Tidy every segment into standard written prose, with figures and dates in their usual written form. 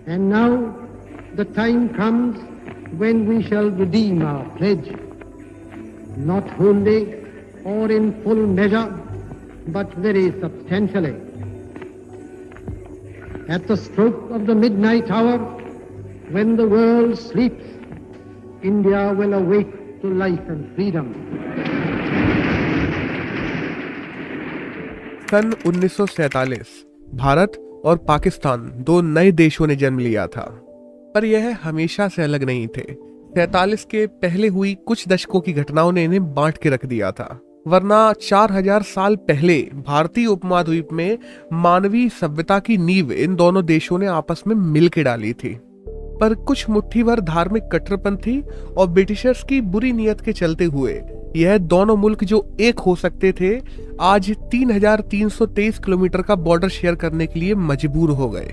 And now the time comes when we shall redeem our pledge, not wholly or in full measure, but very substantially. At the stroke of the midnight hour, when the world sleeps, India will awake to life and freedom. सन 1947 भारत और पाकिस्तान दो नए देशों ने जन्म लिया था, पर यह हमेशा से अलग नहीं थे। 47 के पहले हुई कुछ दशकों की घटनाओं ने इन्हें बांट के रख दिया था, वरना 4000 साल पहले भारतीय उपमहाद्वीप में मानवीय सभ्यता की नींव इन दोनों देशों ने आपस में मिल के डाली थी। पर कुछ मुट्ठी भर धार्मिक कट्टरपंथी और ब्रिटिशर्स की बुरी नीयत के चलते हुए यह दोनों मुल्क जो एक हो सकते थे, आज 3323 किलोमीटर का बॉर्डर शेयर करने के लिए मजबूर हो गए।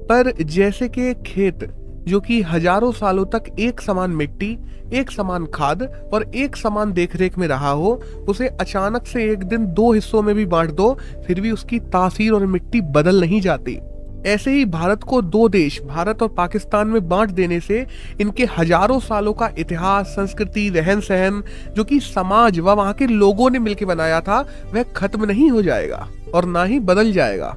पर जैसे कि खेत जो कि हजारों सालों तक एक समान मिट्टी, एक समान खाद और एक समान देखरेख में रहा हो, उसे अचानक से एक दिन दो हिस्सों में भी बांट दो, फिर भी उसकी तासीर और मिट्टी बदल नहीं जाती। ऐसे ही भारत को दो देश, भारत और पाकिस्तान में बांट देने से इनके हजारों सालों का इतिहास, संस्कृति, रहन सहन जो कि समाज व वहां के लोगों ने मिलकर बनाया था, वह खत्म नहीं हो जाएगा और ना ही बदल जाएगा।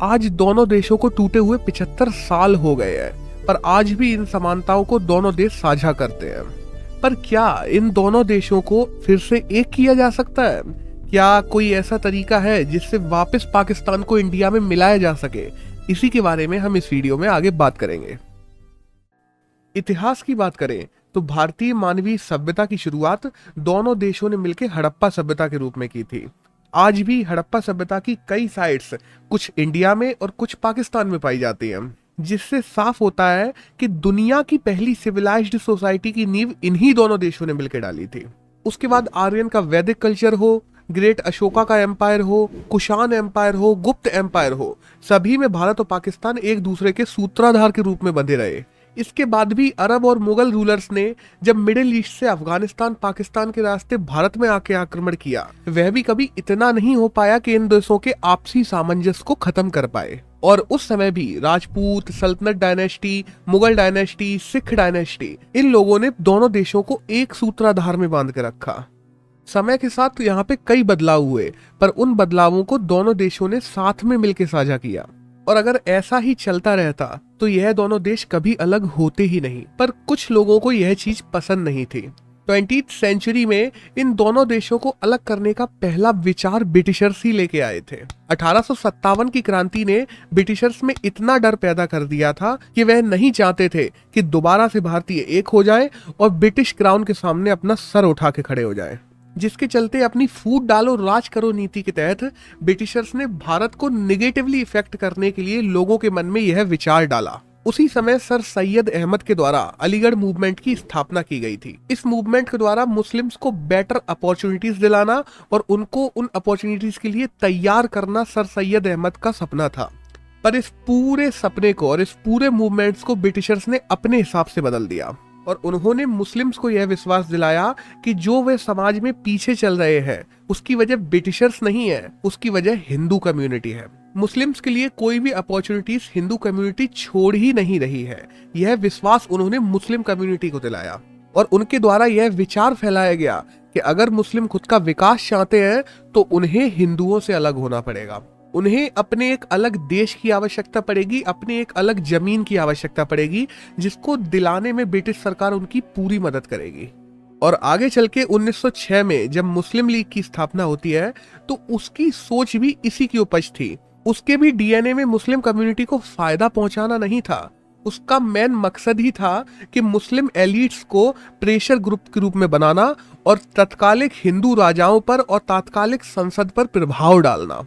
आज दोनों देशों को टूटे हुए 75 साल हो गए हैं, पर आज भी इन समानताओं को दोनों देश साझा करते हैं। पर क्या इन दोनों देशों को फिर से एक किया जा सकता है? क्या कोई ऐसा तरीका है जिससे वापस पाकिस्तान को इंडिया में मिलाया जा सके? इसी के बारे में हम इस वीडियो में आगे बात करेंगे। इतिहास की बात करें तो भारतीय मानवीय सभ्यता की शुरुआत दोनों देशों ने मिलकर हड़प्पा सभ्यता के रूप में की थी। आज भी हड़प्पा सभ्यता की कई साइट्स कुछ इंडिया में और कुछ पाकिस्तान में पाई जाती हैं, जिससे साफ होता है कि दुनिया की पहली सिविलाइज्ड सोसाइटी की नींव इन्हीं दोनों देशों ने मिलकर डाली थी। उसके बाद आर्यन का वैदिक कल्चर हो, ग्रेट अशोका का एम्पायर हो, कुषाण एम्पायर हो, गुप्त एम्पायर हो, सभी में भारत और पाकिस्तान एक दूसरे के सूत्रधार के रूप में बंधे रहे। इसके बाद भी अरब और मुगल रूलर्स ने जब मिडिल ईस्ट से अफगानिस्तान, पाकिस्तान के रास्ते भारत में आके आक्रमण किया, वह भी कभी इतना नहीं हो पाया कि इन देशों के आपसी सामंजस्य को खत्म कर पाए। और उस समय भी राजपूत, सल्तनत dynasty, Mughal dynasty, Sikh dynasty, इन लोगों ने दोनों देशों को एक सूत्रधार में बांध के रखा। समय के साथ यहाँ पे कई बदलाव हुए, पर उन बदलावों को दोनों देशों ने साथ में मिलकर साझा किया। और अगर ऐसा ही चलता रहता तो यह दोनों देश कभी अलग होते ही नहीं। पर कुछ लोगों को यह चीज पसंद नहीं थी। 20th सेंचुरी में इन दोनों देशों को अलग करने का पहला विचार ब्रिटिशर्स ही लेके आए थे। 1857 की क्रांति ने ब्रिटिशर्स में इतना डर पैदा कर दिया था कि वह नहीं चाहते थे कि दोबारा से भारतीय एक हो जाए और ब्रिटिश क्राउन के सामने अपना सर उठा के खड़े हो जाए, जिसके चलते अपनी फूट डालो राज करो नीति के तहत ब्रिटिशर्स ने भारत को निगेटिवली इफेक्ट करने के लिए लोगों के मन में यह विचार डाला। उसी समय सर सैयद अहमद के द्वारा अलीगढ़ मूवमेंट की स्थापना की गई थी। इस मूवमेंट के द्वारा मुस्लिम्स को बेटर अपॉर्चुनिटीज दिलाना और उनको उन अपॉर्चुनिटीज के लिए तैयार करना सर सैयद अहमद का सपना था। पर इस पूरे सपने को और इस पूरे मूवमेंट्स को ब्रिटिशर्स ने अपने हिसाब से बदल दिया और उन्होंने मुस्लिम्स को यह विश्वास दिलाया कि जो वे समाज में पीछे चल रहे हैं उसकी वजह ब्रिटिशर्स नहीं है, उसकी वजह हिंदू कम्युनिटी है। मुस्लिम्स के लिए कोई भी अपॉर्चुनिटीज हिंदू कम्युनिटी छोड़ ही नहीं रही है। यह विश्वास उन्होंने मुस्लिम कम्युनिटी को दिलाया और उनके द्वारा यह विचार फैलाया गया कि अगर मुस्लिम खुद का विकास चाहते हैं तो उन्हें हिंदुओं से अलग होना पड़ेगा। उन्हें अपने एक अलग देश की आवश्यकता पड़ेगी, अपने एक अलग जमीन की आवश्यकता पड़ेगी, जिसको दिलाने में ब्रिटिश सरकार उनकी पूरी मदद करेगी। और आगे चल के 1906 में जब मुस्लिम लीग की स्थापना होती है तो उसकी सोच भी इसी की उपज थी। उसके भी डीएनए में मुस्लिम कम्युनिटी को फायदा पहुंचाना नहीं था। उसका मेन मकसद ही था कि मुस्लिम एलिट्स को प्रेशर ग्रुप के रूप में बनाना और तत्कालिक हिंदू राजाओं पर और तात्कालिक संसद पर प्रभाव डालना।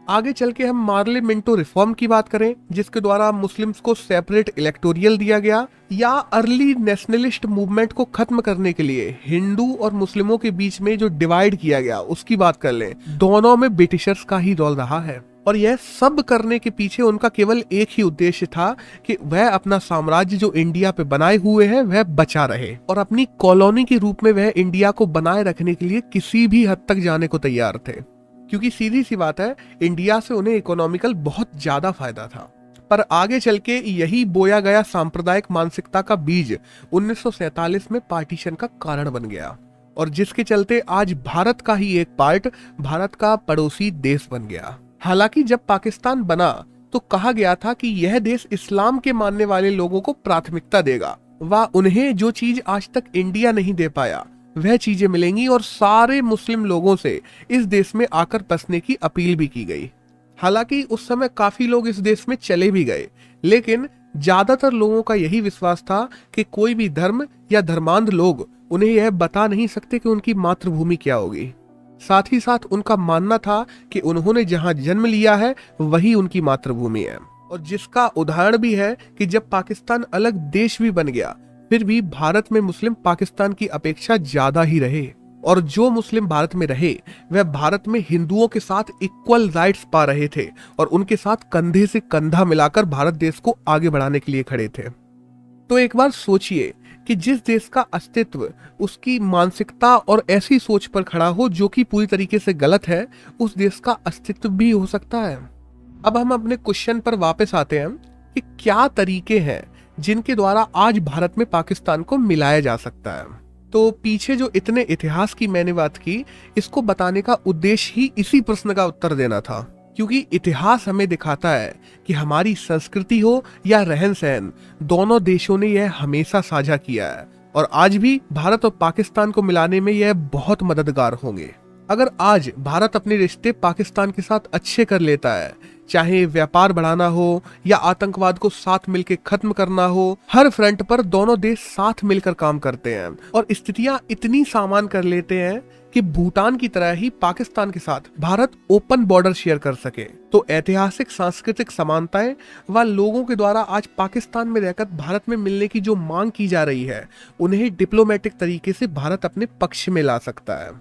आगे चल के हम मार्ले मिंटो रिफॉर्म की बात करें, जिसके द्वारा मुस्लिम्स को सेपरेट इलेक्टोरियल दिया गया, या अर्ली नेशनलिस्ट मूवमेंट को खत्म करने के लिए हिंदू और मुस्लिमों के बीच में जो डिवाइड किया गया उसकी बात कर लें, दोनों में ब्रिटिशर्स का ही रोल रहा है। और यह सब करने के पीछे उनका केवल एक ही उद्देश्य था कि वह अपना साम्राज्य जो इंडिया पे बनाए हुए हैं वह बचा रहे और अपनी कॉलोनी के रूप में वह इंडिया को बनाए रखने के लिए किसी भी हद तक जाने को तैयार थे, क्योंकि सीधी सी बात है, इंडिया से उन्हें इकोनॉमिकल बहुत ज्यादा फायदा था। पर आगे चल के यही बोया गया सांप्रदायिक मानसिकता का बीज 1947 में पार्टीशन का कारण बन गया, और जिसके चलते आज भारत का ही एक पार्ट भारत का पड़ोसी देश बन गया। हालांकि जब पाकिस्तान बना तो कहा गया था कि यह देश इस्लाम के मानने वाले लोगों को प्राथमिकता देगा, व उन्हें जो चीज आज तक इंडिया नहीं दे पाया वह चीजें मिलेंगी, और सारे मुस्लिम लोगों से इस देश में आकर बसने की अपील भी की गई। हालांकि उस समय काफी लोग इस देश में चले भी गए, लेकिन ज्यादातर लोगों का यही विश्वास था कि कोई भी धर्म या धर्मांध लोग उन्हें यह बता नहीं सकते कि उनकी मातृभूमि क्या होगी। साथ ही साथ उनका मानना था कि उन्होंने जहां जन्म लिया है वही उनकी मातृभूमि है, और जिसका उदाहरण भी है कि जब पाकिस्तान अलग देश भी बन गया फिर भी भारत में मुस्लिम पाकिस्तान की अपेक्षा ज्यादा ही रहे, और जो मुस्लिम भारत में रहे वह भारत में हिंदुओं के साथ इक्वल राइट्स पा रहे थे और उनके साथ कंधे से कंधा मिलाकर भारत देश को आगे बढ़ाने के लिए खड़े थे। तो एक बार सोचिए कि जिस देश का अस्तित्व उसकी मानसिकता और ऐसी सोच पर खड़ा हो जो कि पूरी तरीके से गलत है, उस देश का अस्तित्व भी हो सकता है। अब हम अपने क्वेश्चन पर वापस आते हैं कि क्या तरीके हैं जिनके द्वारा आज भारत में पाकिस्तान को मिलाया जा सकता है। तो पीछे जो इतने इतिहास की मैंने बात की, इसको बताने का उद्देश्य ही इसी प्रश्न का उत्तर देना था, क्योंकि इतिहास हमें दिखाता है कि हमारी संस्कृति हो या रहन सहन, दोनों देशों ने यह हमेशा साझा किया है, और आज भी भारत और पाकिस्तान को मिलाने में यह बहुत मददगार होंगे। अगर आज भारत अपने रिश्ते पाकिस्तान के साथ अच्छे कर लेता है, चाहे व्यापार बढ़ाना हो या आतंकवाद को साथ मिलकर खत्म करना हो, हर फ्रंट पर दोनों देश साथ मिलकर काम करते हैं और स्थितियां इतनी सामान कर लेते हैं कि भूटान की तरह ही पाकिस्तान के साथ भारत ओपन बॉर्डर शेयर कर सके, तो ऐतिहासिक सांस्कृतिक समानताएं व लोगों के द्वारा आज पाकिस्तान में रहकर भारत में मिलने की जो मांग की जा रही है, उन्हें डिप्लोमेटिक तरीके से भारत अपने पक्ष में ला सकता है।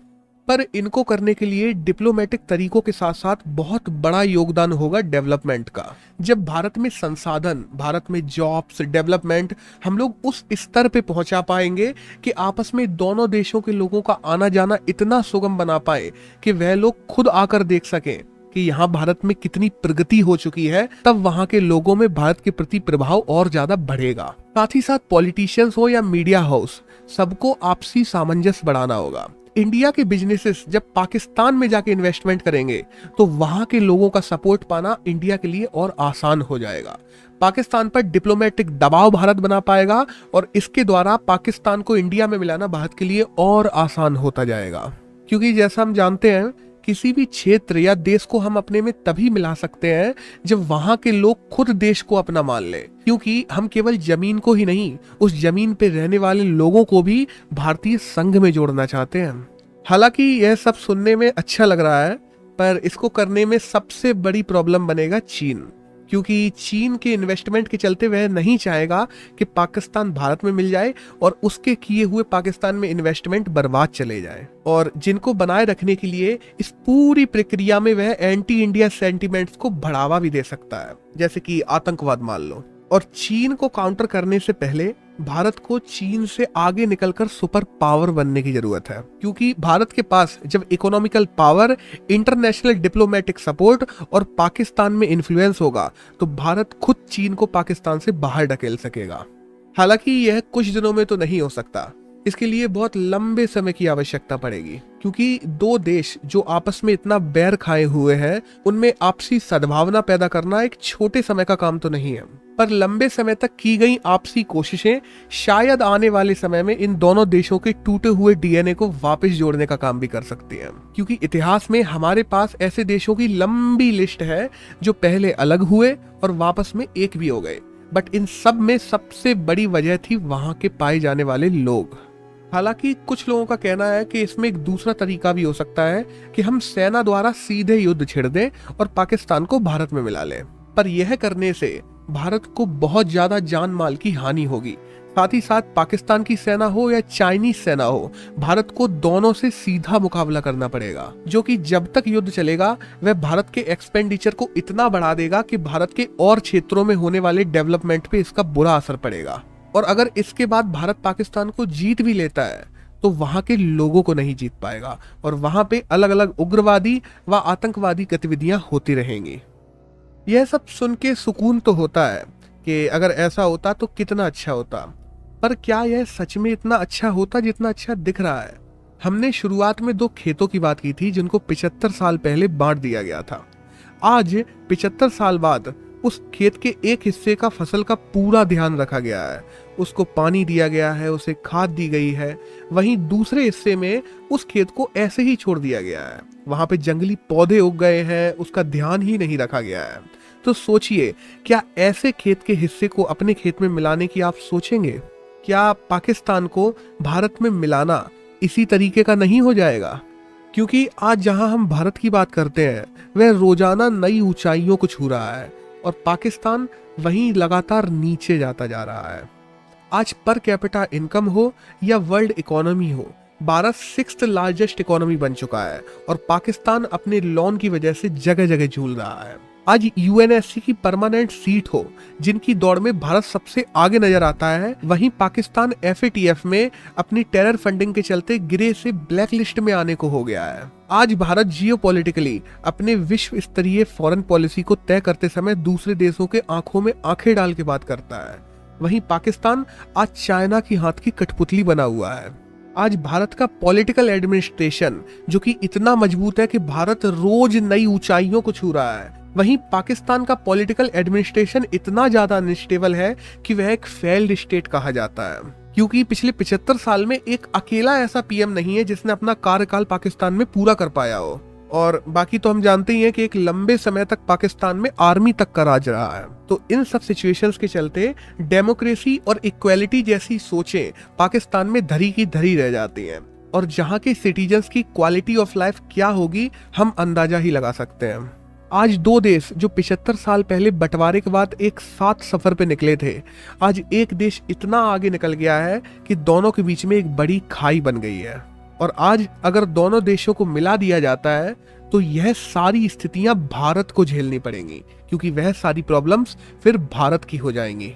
पर इनको करने के लिए डिप्लोमेटिक तरीकों के साथ साथ बहुत बड़ा योगदान होगा डेवलपमेंट का। जब भारत में संसाधन, भारत में जॉब्स, डेवलपमेंट हम लोग उस स्तर पे पहुंचा पाएंगे कि आपस में दोनों देशों के लोगों का आना जाना इतना सुगम बना पाए कि वह लोग खुद आकर देख सकें कि यहाँ भारत में कितनी प्रगति हो चुकी है, तब वहां के लोगों में भारत के प्रति प्रभाव और ज्यादा बढ़ेगा। साथ ही साथ पॉलिटिशियंस हो या मीडिया हाउस, सबको आपसी सामंजस्य बढ़ाना होगा। इंडिया के बिजनेसेस जब पाकिस्तान में जाके इन्वेस्टमेंट करेंगे तो वहां के लोगों का सपोर्ट पाना इंडिया के लिए और आसान हो जाएगा। पाकिस्तान पर डिप्लोमेटिक दबाव भारत बना पाएगा और इसके द्वारा पाकिस्तान को इंडिया में मिलाना भारत के लिए और आसान होता जाएगा, क्योंकि जैसा हम जानते हैं किसी भी क्षेत्र या देश को हम अपने में तभी मिला सकते हैं जब वहां के लोग खुद देश को अपना मान ले, क्योंकि हम केवल जमीन को ही नहीं, उस जमीन पे रहने वाले लोगों को भी भारतीय संघ में जोड़ना चाहते हैं। हालांकि यह सब सुनने में अच्छा लग रहा है, पर इसको करने में सबसे बड़ी प्रॉब्लम बनेगा चीन, क्योंकि चीन के इन्वेस्टमेंट के चलते वह नहीं चाहेगा कि पाकिस्तान भारत में मिल जाए और उसके किए हुए पाकिस्तान में इन्वेस्टमेंट बर्बाद चले जाए, और जिनको बनाए रखने के लिए इस पूरी प्रक्रिया में वह एंटी इंडिया सेंटिमेंट्स को बढ़ावा भी दे सकता है, जैसे कि आतंकवाद मान लो। और चीन को काउंटर करने से पहले भारत को चीन से आगे निकलकर सुपर पावर बनने की जरूरत है, क्योंकि भारत के पास जब economical power, international diplomatic support और पाकिस्तान में इन्फ्लुएंस होगा तो भारत खुद चीन को पाकिस्तान से बाहर ढकेल सकेगा। हालांकि यह कुछ दिनों में तो नहीं हो सकता, इसके लिए बहुत लंबे समय की आवश्यकता पड़ेगी, क्योंकि दो देश जो आपस में इतना बैर खाए हुए हैं उनमें आपसी सद्भावना पैदा करना एक छोटे समय का काम तो नहीं है, पर लंबे समय तक की गई आपसी कोशिशें शायद आने वाले समय में इन दोनों देशों के टूटे हुए डीएनए को वापस जोड़ने का काम भी कर सकती हैं, क्योंकि इतिहास में हमारे पास ऐसे देशों की लंबी लिस्ट है जो पहले अलग हुए और वापस में एक भी हो गए, बट इन सब में सबसे बड़ी वजह थी वहां के पाए जाने वाले लोग। हालांकि कुछ लोगों का कहना है कि इसमें एक दूसरा तरीका भी हो सकता है कि हम सेना द्वारा सीधे युद्ध छेड़ दें और पाकिस्तान को भारत में मिला लें, पर यह करने से भारत को बहुत ज्यादा जान माल की हानि होगी। साथ ही साथ पाकिस्तान की सेना हो या चाइनीज सेना हो, भारत को दोनों से सीधा मुकाबला करना पड़ेगा, जो कि जब तक युद्ध चलेगा वह भारत के एक्सपेंडिचर को इतना बढ़ा देगा कि भारत के और क्षेत्रों में होने वाले डेवलपमेंट पे इसका बुरा असर पड़ेगा। और अगर इसके बाद भारत पाकिस्तान को जीत भी लेता है तो वहां के लोगों को नहीं जीत पाएगा और वहां पे अलग अलग उग्रवादी व आतंकवादी गतिविधियां होती रहेंगी। यह सब सुन के सुकून तो होता है कि अगर ऐसा होता तो कितना अच्छा होता, पर क्या यह सच में इतना अच्छा होता जितना अच्छा दिख रहा है? हमने शुरुआत में 2 खेतों की बात की थी जिनको 75 साल पहले बांट दिया गया था। आज 75 साल बाद उस खेत के एक हिस्से का फसल का पूरा ध्यान रखा गया है, उसको पानी दिया गया है, उसे खाद दी गई है। वहीं दूसरे हिस्से में उस खेत को ऐसे ही छोड़ दिया गया है, वहां पे जंगली पौधे उग गए हैं, उसका ध्यान ही नहीं रखा गया है। तो सोचिए, क्या ऐसे खेत के हिस्से को अपने खेत में मिलाने की आप सोचेंगे? क्या पाकिस्तान को भारत में मिलाना इसी तरीके का नहीं हो जाएगा? क्योंकि आज जहां हम भारत की बात करते हैं वह रोजाना नई ऊंचाइयों को छू रहा है और पाकिस्तान वहीं लगातार नीचे जाता जा रहा है। आज पर कैपिटा इनकम हो या वर्ल्ड इकोनॉमी हो, भारत 6th लार्जेस्ट इकोनॉमी बन चुका है और पाकिस्तान अपने लोन की वजह से जगह जगह झूल रहा है। आज यूएनएससी की परमानेंट सीट हो जिनकी दौड़ में भारत सबसे आगे नजर आता है, वहीं पाकिस्तान एफएटीएफ में अपनी टेरर फंडिंग के चलते ग्रे से ब्लैक लिस्ट में आने को हो गया है। आज भारत जियोपॉलिटिकली अपने विश्व स्तरीय फॉरेन पॉलिसी को तय करते समय दूसरे देशों के आंखों में आंखें डाल के बात करता है, वहीं पाकिस्तान आज चाइना की हाथ की कठपुतली बना हुआ है। आज भारत का पॉलिटिकल एडमिनिस्ट्रेशन जो कि इतना मजबूत है कि भारत रोज नई ऊंचाइयों को छू रहा है, वहीं पाकिस्तान का पॉलिटिकल एडमिनिस्ट्रेशन इतना ज्यादा अनस्टेबल है कि वह एक फेल्ड स्टेट कहा जाता है, क्योंकि पिछले 75 साल में एक अकेला ऐसा पीएम नहीं है जिसने अपना कार्यकाल पाकिस्तान में पूरा कर पाया हो। और बाकी तो हम जानते ही हैं कि एक लंबे समय तक पाकिस्तान में आर्मी तक का राज रहा है। तो इन सब सिचुएशंस के चलते डेमोक्रेसी और इक्वालिटी जैसी सोचें पाकिस्तान में धरी की धरी रह जाती हैं और जहां के सिटीजन्स की क्वालिटी ऑफ लाइफ क्या होगी हम अंदाजा ही लगा सकते हैं। आज 2 देश जो 75 साल पहले बंटवारे के बाद एक साथ सफर पे निकले थे, आज एक देश इतना आगे निकल गया है कि दोनों के बीच में एक बड़ी खाई बन गई है। और आज अगर दोनों देशों को मिला दिया जाता है तो यह सारी स्थितियां भारत को झेलनी पड़ेंगी, क्योंकि वह सारी प्रॉब्लम्स फिर भारत की हो जाएंगी।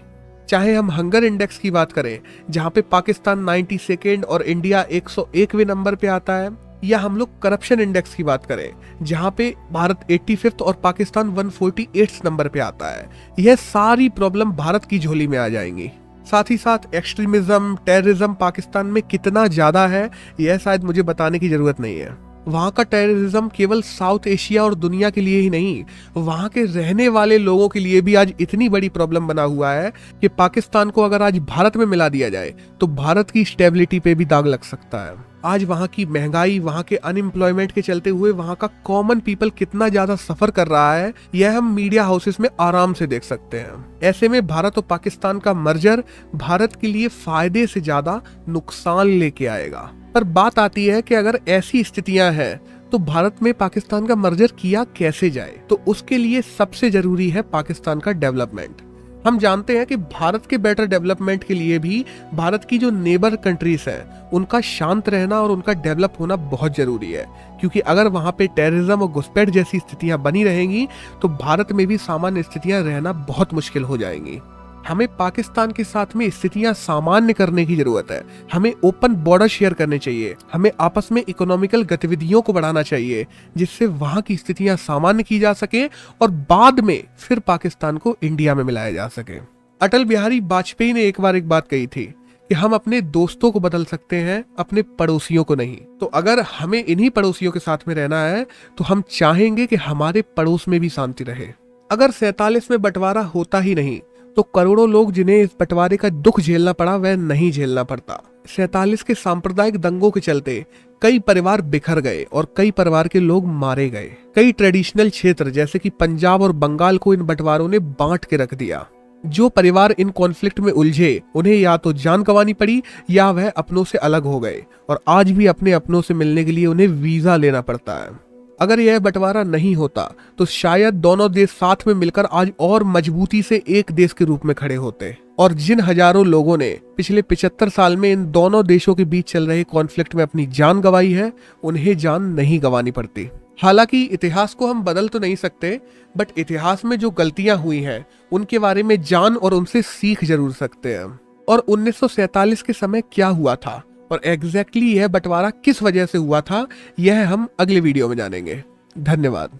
चाहे हम हंगर इंडेक्स की बात करें जहां पे पाकिस्तान 92nd और इंडिया 101वें नंबर पे आता है, या हम लोग करप्शन इंडेक्स की बात करें जहां पे भारत 85th और पाकिस्तान 148 नंबर पे आता है, यह सारी प्रॉब्लम भारत की झोली में आ जाएंगी। साथ ही साथ एक्सट्रीमिज्म, टेररिज्म पाकिस्तान में कितना ज्यादा है यह शायद मुझे बताने की जरूरत नहीं है। वहां का टेररिज्म केवल साउथ एशिया और दुनिया के लिए ही नहीं, वहां के रहने वाले लोगों के लिए भी आज इतनी बड़ी प्रॉब्लम बना हुआ है कि पाकिस्तान को अगर आज भारत में मिला दिया जाए तो भारत की स्टेबिलिटी पे भी दाग लग सकता है। आज वहां की महंगाई, वहां के अनएम्प्लॉयमेंट के चलते हुए वहां का कॉमन पीपल कितना ज्यादा सफर कर रहा है यह हम मीडिया हाउसेस में आराम से देख सकते हैं। ऐसे में भारत और पाकिस्तान का मर्जर भारत के लिए फायदे से ज्यादा नुकसान लेके आएगा। पर बात आती है कि अगर ऐसी स्थितियां हैं तो भारत में पाकिस्तान का मर्जर किया कैसे जाए, तो उसके लिए सबसे जरूरी है पाकिस्तान का डेवलपमेंट। हम जानते हैं कि भारत के बेटर डेवलपमेंट के लिए भी भारत की जो नेबर कंट्रीज हैं उनका शांत रहना और उनका डेवलप होना बहुत जरूरी है, क्योंकि अगर वहां पे टेररिज्म और घुसपैठ जैसी स्थितियां बनी रहेंगी तो भारत में भी सामान्य स्थितियां रहना बहुत मुश्किल हो जाएंगी। हमें पाकिस्तान के साथ में स्थितियां सामान्य करने की जरूरत है। हमें ओपन बॉर्डर शेयर करने चाहिए, हमें आपस में इकोनॉमिकल गतिविधियों को बढ़ाना चाहिए जिससे वहां की स्थितियां सामान्य की जा सके और बाद में फिर पाकिस्तान को इंडिया में मिलाया जा सके। अटल बिहारी वाजपेयी ने एक बार एक बात कही थी कि हम अपने दोस्तों को बदल सकते हैं, अपने पड़ोसियों को नहीं। तो अगर हमें इन्हीं पड़ोसियों के साथ में रहना है तो हम चाहेंगे कि हमारे पड़ोस में भी शांति रहे। अगर 47 में बंटवारा होता ही नहीं तो करोड़ों लोग जिन्हें इस बंटवारे का दुख झेलना पड़ा वह नहीं झेलना पड़ता। 47 के सांप्रदायिक दंगों के चलते कई परिवार बिखर गए और कई परिवार के लोग मारे गए। कई ट्रेडिशनल क्षेत्र जैसे कि पंजाब और बंगाल को इन बंटवारों ने बांट के रख दिया। जो परिवार इन कॉन्फ्लिक्ट में उलझे उन्हें या तो जान गंवानी पड़ी या वह अपनों से अलग हो गए और आज भी अपने अपनों से मिलने के लिए उन्हें वीजा लेना पड़ता है। अगर यह बंटवारा नहीं होता तो शायद दोनों देश साथ में मिलकर आज और मजबूती से एक देश के रूप में खड़े होते और जिन हजारों लोगों ने पिछले 75 साल में इन दोनों देशों के बीच चल रहे कॉन्फ्लिक्ट में अपनी जान गंवाई है उन्हें जान नहीं गंवानी पड़ती। हालांकि इतिहास को हम बदल तो नहीं सकते, बट इतिहास में जो गलतियां हुई हैं उनके बारे में जान और उनसे सीख जरूर सकते हैं। और 1947 के समय क्या हुआ था और एग्जैक्टली यह बंटवारा किस वजह से हुआ था यह हम अगले वीडियो में जानेंगे। धन्यवाद।